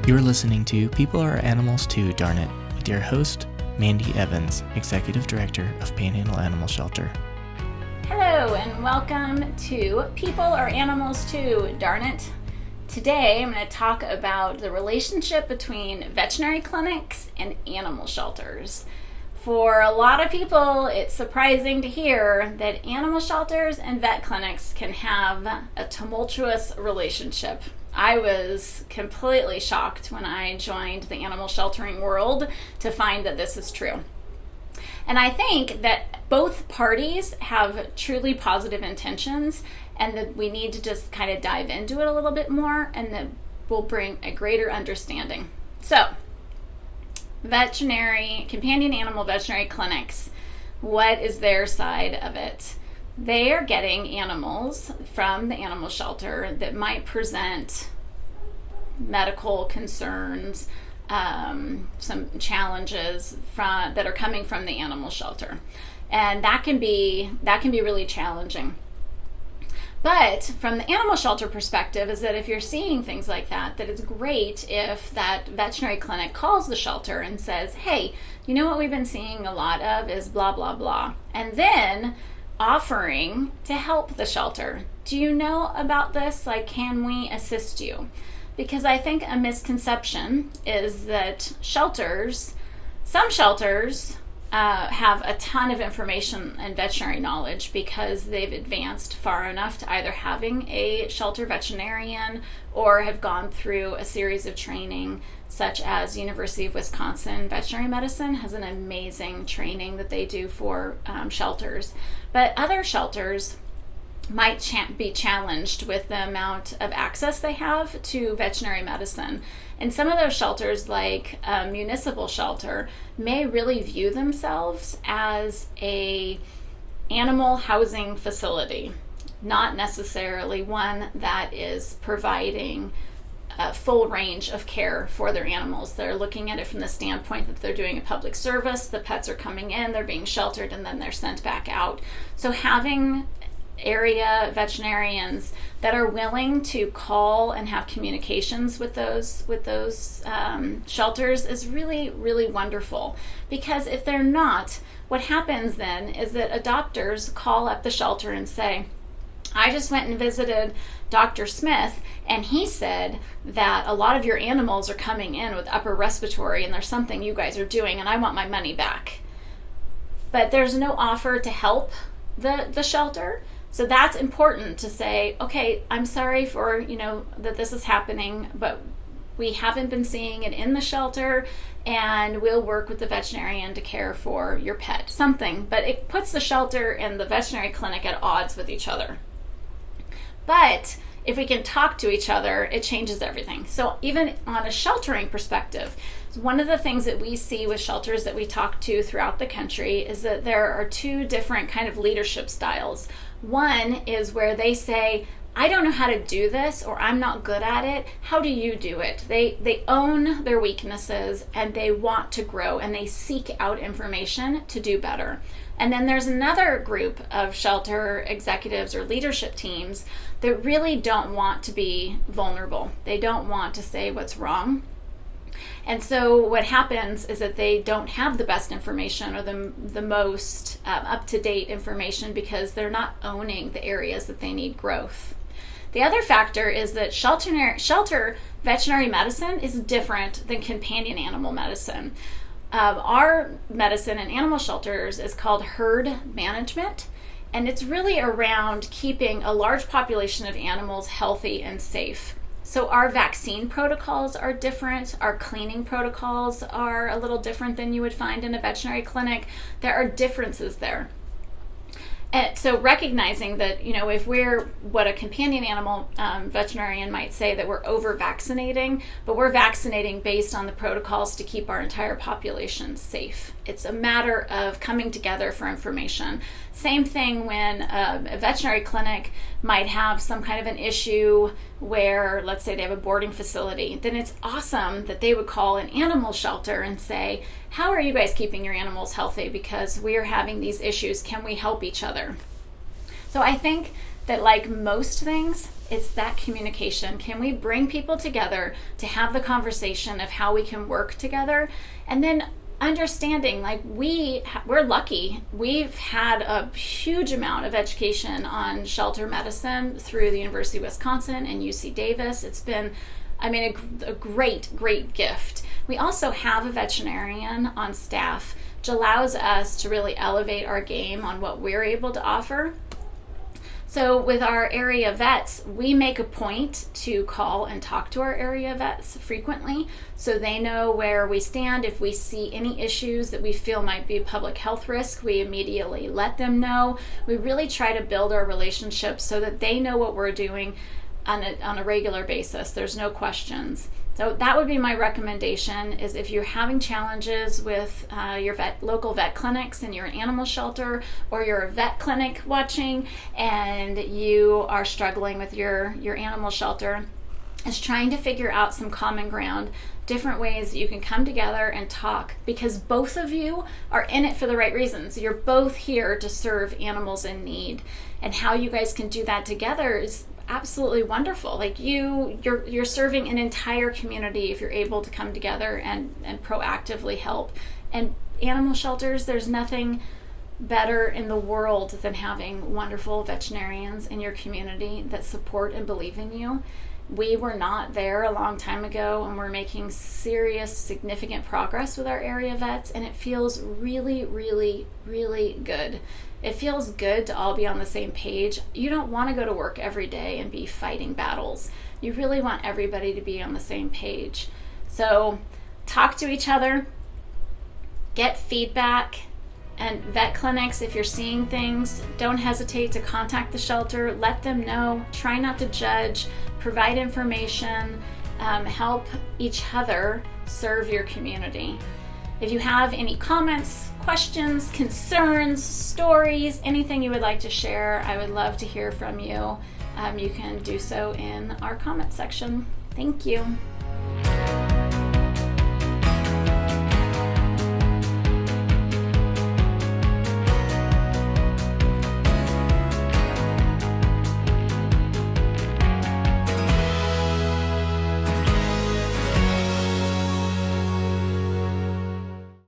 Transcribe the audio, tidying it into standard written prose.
You're listening to People Are Animals Too, Darn It, with your host, Mandy Evans, Executive Director of Panhandle Animal Shelter. Hello and welcome to People Are Animals Too, Darn It. Today I'm going to talk about the relationship between veterinary clinics and animal shelters. For a lot of people, it's surprising to hear that animal shelters and vet clinics can have a tumultuous relationship. I was completely shocked when I joined the animal sheltering world to find that this is true. And I think that both parties have truly positive intentions and that we need to just kind of dive into it a little bit more, and that will bring a greater understanding. So, companion animal veterinary clinics, what is their side of it? They are getting animals from the animal shelter that might present medical concerns, some challenges that are coming from the animal shelter, and that can be really challenging. But from the animal shelter perspective is that if you're seeing things like that it's great if that veterinary clinic calls the shelter and says, hey, you know what we've been seeing a lot of is blah, blah, blah. And then offering to help the shelter. Do you know about this? Like, can we assist you? Because I think a misconception is that some shelters have a ton of information and veterinary knowledge because they've advanced far enough to either having a shelter veterinarian or have gone through a series of training, such as University of Wisconsin Veterinary Medicine has an amazing training that they do for shelters. But other shelters might be challenged with the amount of access they have to veterinary medicine. And some of those shelters, like a municipal shelter, may really view themselves as a animal housing facility, not necessarily one that is providing a full range of care for their animals. They're looking at it from the standpoint that they're doing a public service, the pets are coming in, they're being sheltered, and then they're sent back out. So having area veterinarians that are willing to call and have communications with those shelters is really, really wonderful. Because if they're not, what happens then is that adopters call up the shelter and say, I just went and visited Dr. Smith, and he said that a lot of your animals are coming in with upper respiratory and there's something you guys are doing and I want my money back. But there's no offer to help the shelter. So that's important to say, okay, I'm sorry for, that this is happening, but we haven't been seeing it in the shelter, and we'll work with the veterinarian to care for your pet. Something, but it puts the shelter and the veterinary clinic at odds with each other. But if we can talk to each other, it changes everything. So even on a sheltering perspective, one of the things that we see with shelters that we talk to throughout the country is that there are two different kind of leadership styles. One is where they say, I don't know how to do this, or I'm not good at it. How do you do it? They own their weaknesses and they want to grow and they seek out information to do better. And then there's another group of shelter executives or leadership teams that really don't want to be vulnerable. They don't want to say what's wrong. And so what happens is that they don't have the best information or the most up-to-date information because they're not owning the areas that they need growth. The other factor is that shelter veterinary medicine is different than companion animal medicine. Our medicine in animal shelters is called herd management, and it's really around keeping a large population of animals healthy and safe. So our vaccine protocols are different. Our cleaning protocols are a little different than you would find in a veterinary clinic. There are differences there. And so recognizing that, if we're what a companion animal veterinarian might say that we're over-vaccinating, but we're vaccinating based on the protocols to keep our entire population safe. It's a matter of coming together for information. Same thing when a veterinary clinic might have some kind of an issue where, let's say they have a boarding facility, then it's awesome that they would call an animal shelter and say, how are you guys keeping your animals healthy? Because we are having these issues. Can we help each other? So I think that like most things, It's that communication. Can we bring people together to have the conversation of how we can work together? And then understanding, like, we're lucky. We've had a huge amount of education on shelter medicine through the University of Wisconsin and UC Davis. It's been, a great gift. We also have a veterinarian on staff, which allows us to really elevate our game on what we're able to offer. So with our area vets, we make a point to call and talk to our area vets frequently so they know where we stand. If we see any issues that we feel might be a public health risk, we immediately let them know. We really try to build our relationships so that they know what we're doing on a regular basis. There's no questions. So that would be my recommendation, is if you're having challenges with your local vet clinics and you're an animal shelter, or you're a vet clinic watching and you are struggling with your animal shelter, is trying to figure out some common ground, different ways that you can come together and talk, because both of you are in it for the right reasons. You're both here to serve animals in need, and how you guys can do that together is absolutely wonderful. Like, you're serving an entire community if you're able to come together and proactively help. And animal shelters, there's nothing better in the world than having wonderful veterinarians in your community that support and believe in you. We were not there a long time ago, and we're making serious, significant progress with our area vets, and it feels really, really, really good. It feels good to all be on the same page. You don't want to go to work every day and be fighting battles. You really want everybody to be on the same page. So talk to each other, get feedback, and vet clinics, if you're seeing things, don't hesitate to contact the shelter. Let them know. Try not to judge. Provide information. Help each other serve your community. If you have any comments, questions, concerns, stories, anything you would like to share, I would love to hear from you. You can do so in our comment section. Thank you.